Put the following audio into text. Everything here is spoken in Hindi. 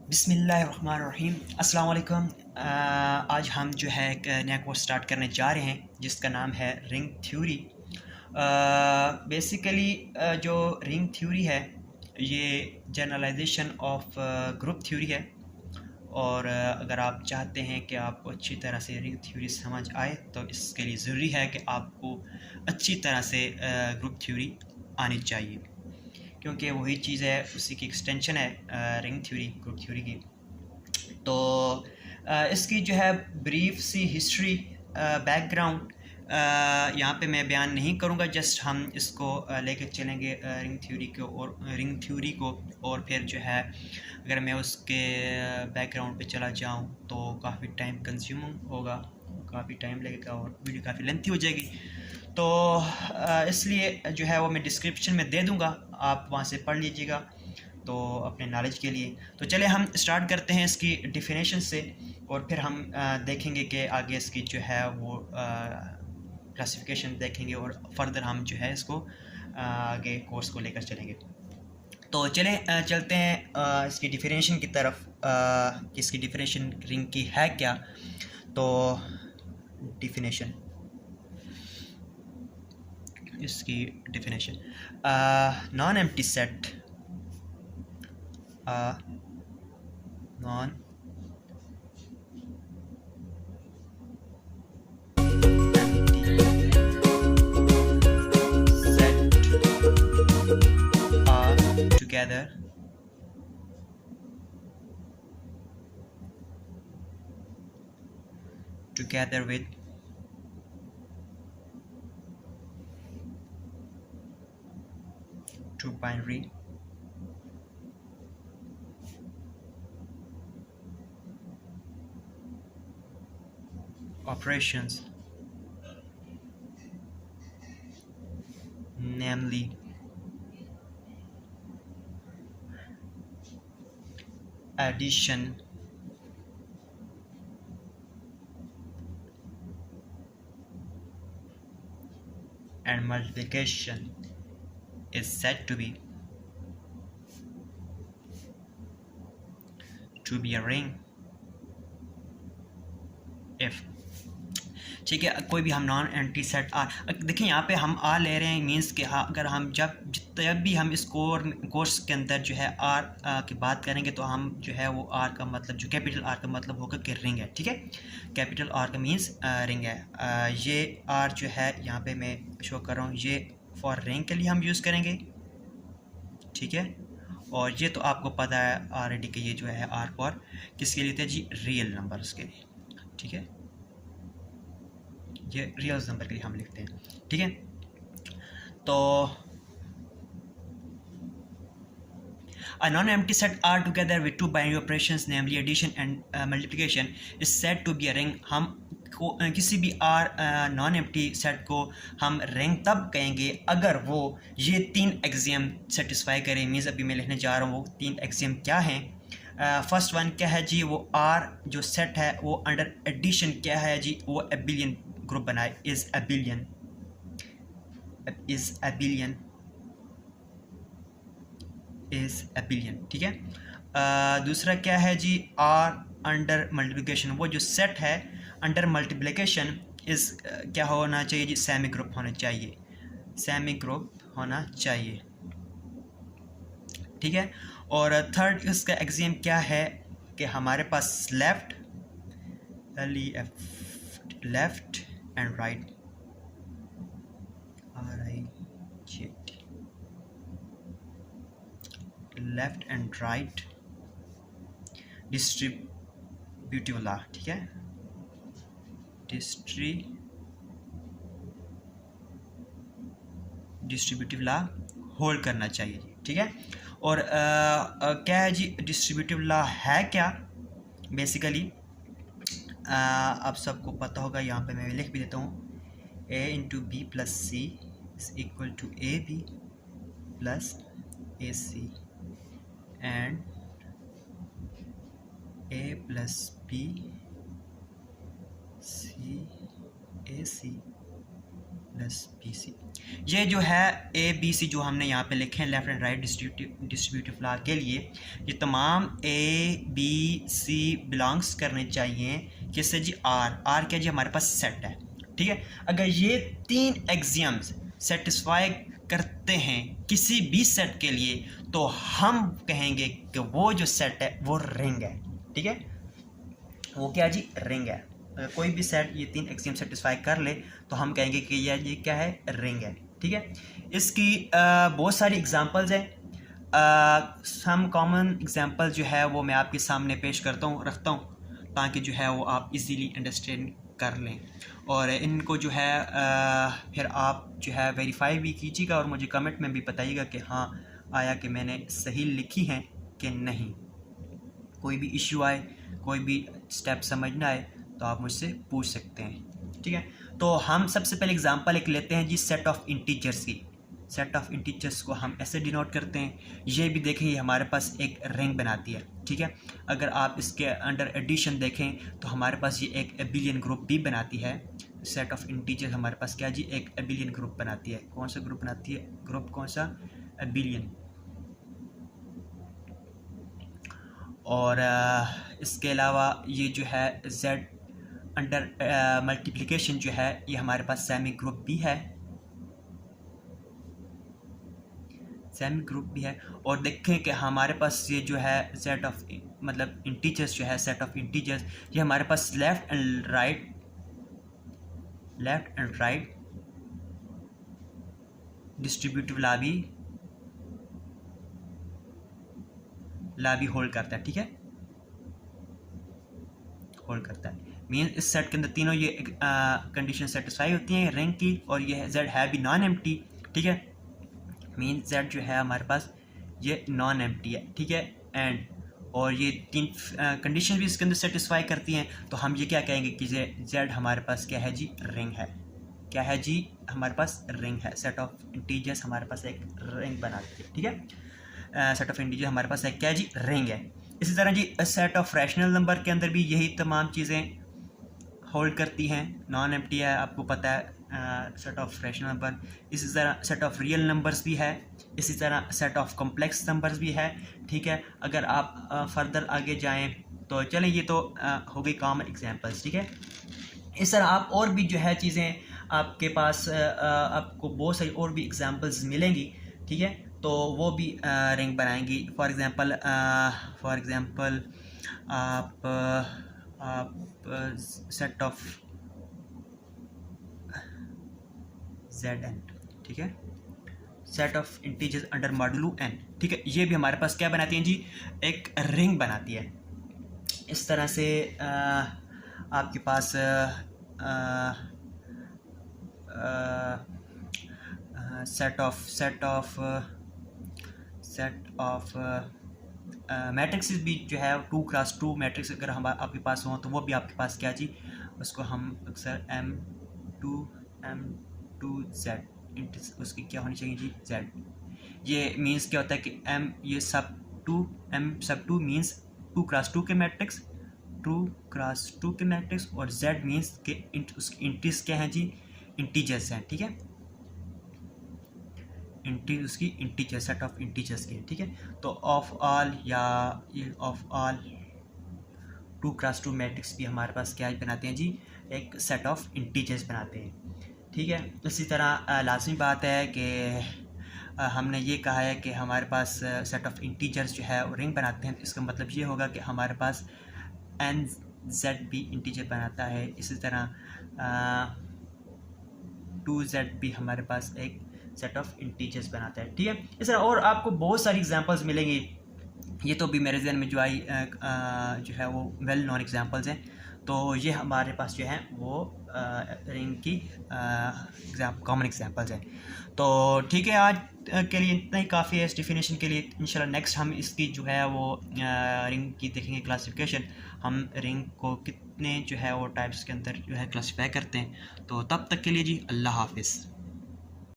बिस्मिल्लाहिर्रहमानिर्रहीम। अस्सलाम वालेकुम। आज हम जो है एक नया कोर्स स्टार्ट करने जा रहे हैं जिसका नाम है रिंग थ्योरी। बेसिकली जो रिंग थ्योरी है ये जनरलाइजेशन ऑफ ग्रुप थ्योरी है। और अगर आप चाहते हैं कि आपको अच्छी तरह से रिंग थ्योरी समझ आए तो इसके लिए ज़रूरी है कि आपको अच्छी तरह से ग्रुप थ्योरी आनी चाहिए, क्योंकि वही चीज़ है, उसी की एक्सटेंशन है रिंग थ्योरी, ग्रुप थ्योरी की। तो इसकी जो है ब्रीफ सी हिस्ट्री, बैकग्राउंड यहाँ पे मैं बयान नहीं करूँगा। जस्ट हम इसको लेके चलेंगे रिंग थ्योरी को, और रिंग थ्योरी को। और फिर जो है अगर मैं उसके बैकग्राउंड पे चला जाऊँ तो काफ़ी टाइम कंज्यूम होगा, काफ़ी टाइम लगेगा और वीडियो काफ़ी लेंथी हो जाएगी। तो इसलिए जो है वो मैं डिस्क्रिप्शन में दे दूँगा, आप वहाँ से पढ़ लीजिएगा तो अपने नॉलेज के लिए। तो चले हम स्टार्ट करते हैं इसकी डिफिनेशन से, और फिर हम देखेंगे कि आगे इसकी जो है वो क्लासिफिकेशन देखेंगे, और फर्दर हम जो है इसको आगे कोर्स को लेकर चलेंगे। तो चले चलते हैं इसकी डिफिनेशन की तरफ। इसकी डिफिनेशन रिंग की है क्या। तो डिफिनेशन, इसकी definition, non empty set, non together with two binary operations, namely addition, and multiplication, is said to be a ring if, ठीक है। कोई भी हम नॉन एंटी सेट आर, देखिए यहाँ पे हम आर ले रहे हैं, मींस कि हाँ, अगर हम जब भी हम इस कोर्स के अंदर जो है आर की बात करेंगे तो हम जो है वो आर का मतलब, जो कैपिटल आर का मतलब होगा कि रिंग है, ठीक है। कैपिटल आर का मींस रिंग है। ये आर जो है यहाँ पे मैं शो कर रहा हूँ, ये फॉर रिंग के लिए हम यूज़ करेंगे, ठीक है। और ये तो आपको पता है ऑलरेडी कि ये जो है आर फॉर किसके लिए थे जी, रियल नंबर्स के लिए, ठीक है। ये रियल नंबर के लिए हम लिखते हैं, ठीक है। तो a non-empty set R together with two binary operations namely addition and multiplication is said to be a ring। हम किसी भी आर नॉन एम्प्टी सेट को हम रिंग तब कहेंगे अगर वो ये तीन एक्सियम सेटिस्फाई करे। मीन्स अभी मैं लिखने जा रहा हूँ वो तीन एक्सियम क्या हैं। फर्स्ट वन क्या है जी, वो आर जो सेट है वो अंडर एडिशन क्या है जी, वो एबिलियन ग्रुप बनाए, इज एबिलियन, ठीक है। दूसरा क्या है जी, आर अंडर मल्टीप्लिकेशन, वो जो सेट है अंडर मल्टीप्लिकेशन इस क्या होना चाहिए जी, सेमी ग्रुप होना चाहिए, सेमी ग्रुप होना चाहिए, ठीक है। और थर्ड इसका एक्सियम क्या है कि हमारे पास left and right, left and right distributive law, ठीक है। डिस्ट्रीब्यूटिव लॉ होल्ड करना चाहिए, ठीक है। और क्या है जी डिस्ट्रीब्यूटिव लॉ है क्या, बेसिकली आप सबको पता होगा, यहाँ पे मैं लिख भी देता हूँ, a into B plus C is equal to A B plus A C and a plus B C A C plus B C. ये जो है ए बी सी जो हमने यहाँ पे लिखे हैं left and right distributive law के लिए, ये तमाम ए बी सी बिलोंग्स करने चाहिए किससे जी, आर क्या जी हमारे पास सेट है, ठीक है। अगर ये 3 एक्सियम्स सेटिस्फाई करते हैं किसी भी सेट के लिए तो हम कहेंगे कि वो जो सेट है वो रिंग है, ठीक है, वो क्या जी, रिंग है। अगर कोई भी सेट ये 3 एक्सियम सेटिस्फाई कर ले तो हम कहेंगे कि ये क्या है, रिंग है, ठीक है। इसकी बहुत सारी एग्जांपल्स हैं। सम कॉमन एग्जांपल जो है वो मैं आपके सामने पेश करता हूँ, रखता हूँ, ताकि जो है वो आप इजीली अंडरस्टैंड कर लें, और इनको जो है फिर आप जो है वेरीफाई भी कीजिएगा और मुझे कमेंट में भी बताइएगा कि हाँ आया कि मैंने सही लिखी हैं कि नहीं। कोई भी इश्यू आए, कोई भी स्टेप समझ ना आए तो आप मुझसे पूछ सकते हैं, ठीक है। तो हम सबसे पहले एग्जांपल एक लेते हैं जी सेट ऑफ इंटीजर्स की। सेट ऑफ इंटीजर्स को हम ऐसे डिनोट करते हैं, ये भी देखें ये हमारे पास एक रिंग बनाती है, ठीक है। अगर आप इसके अंडर एडिशन देखें तो हमारे पास ये एक एबिलियन ग्रुप भी बनाती है। सेट ऑफ इंटीजर्स हमारे पास क्या जी, एक एबिलियन ग्रुप बनाती है। कौन सा ग्रुप बनाती है, ग्रुप कौन सा, एबिलियन। और इसके अलावा ये जो है z अंडर मल्टीप्लिकेशन जो है ये हमारे पास सेमी ग्रुप भी है, सेमी ग्रुप भी है। और देखें कि हमारे पास ये जो है सेट ऑफ मतलब इंटीजर्स जो है, सेट ऑफ इंटीजर्स ये हमारे पास left and right distributive law भी होल्ड करता है, ठीक है, होल्ड करता है। मीन इस सेट के अंदर तीनों ये कंडीशन सेटिस्फाई होती हैं रिंग की, और ये z है भी नॉन एम्प्टी, ठीक है। मीन z जो है हमारे पास ये नॉन एम्प्टी है, ठीक है। एंड और ये 3 कंडीशन भी इसके अंदर सेटिस्फाई करती हैं, तो हम ये क्या कहेंगे कि z हमारे पास क्या है जी, रिंग है। क्या है जी, हमारे पास रिंग है। सेट ऑफ इंटीजर्स हमारे पास एक रिंग बनाती है, ठीक है। सेट ऑफ इंटीजर हमारे पास एक क्या है जी, रिंग है। इसी तरह जी सेट ऑफ रैशनल नंबर के अंदर भी यही तमाम चीज़ें होल्ड करती हैं, नॉन एम्प्टी है, आपको पता है सेट ऑफ रैशनल नंबर। इसी तरह सेट ऑफ रियल नंबर्स भी है, इसी तरह सेट ऑफ कॉम्प्लेक्स नंबर्स भी है, ठीक है। अगर आप फर्दर आगे जाएं तो चलें, ये तो हो गई कॉमन एग्जांपल्स, ठीक है। इस तरह आप और भी जो है चीज़ें आपके पास आपको बहुत सारी और भी एग्जांपल्स मिलेंगी, ठीक है, तो वो भी रिंग बनाएंगी। फॉर एग्ज़ाम्पल आप सेट ऑफ zn, ठीक है, set of integers under modulo n, ठीक है, ये भी हमारे पास क्या बनाती हैं जी, एक रिंग बनाती है। इस तरह से आपके पास सेट ऑफ मैट्रिक्स भी जो है 2x2 मैट्रिक्स अगर हम आपके पास हो तो वो भी आपके पास क्या जी, उसको हम अक्सर m2z उसकी क्या होनी चाहिए जी, z। ये मीन्स क्या होता है कि m ये सब टू मीन्स 2x2 के मैट्रिक्स, 2x2 के मैट्रिक्स, और z मीन्स के उसकी इंटीज क्या हैं जी, इंटीजर्स हैं, ठीक है, उसकी इंटीजर, सेट ऑफ इंटीजर्स के, ठीक है। तो ऑफ ऑल या ऑफ ऑल 2x2 मैट्रिक्स भी हमारे पास क्या बनाते हैं जी, एक सेट ऑफ इंटीजर्स बनाते हैं, ठीक है। इसी तरह लाजमी बात है कि हमने ये कहा है कि हमारे पास सेट ऑफ इंटीजर्स जो है रिंग बनाते हैं, इसका मतलब ये होगा कि हमारे पास nz भी इंटीजर बनाता है। इसी तरह 2z भी हमारे पास एक सेट ऑफ इंटीजर्स बनाता है, ठीक है। इस तरह और आपको बहुत सारी एग्जांपल्स मिलेंगी, ये तो भी मेरे जहन में जो आई जो है वो वेल नॉन एग्जांपल्स हैं। तो ये हमारे पास जो है वो रिंग की कॉमन एग्जांपल्स हैं। तो ठीक है, आज के लिए इतना ही काफ़ी है इस डेफिनेशन के लिए। इंशाल्लाह नेक्स्ट हम इसकी जो है वो रिंग की देखेंगे क्लासिफिकेशन, हम रिंग को कितने जो है वो टाइप्स के अंदर जो है क्लासिफाई करते हैं। तो तब तक के लिए जी अल्लाह हाफिज़।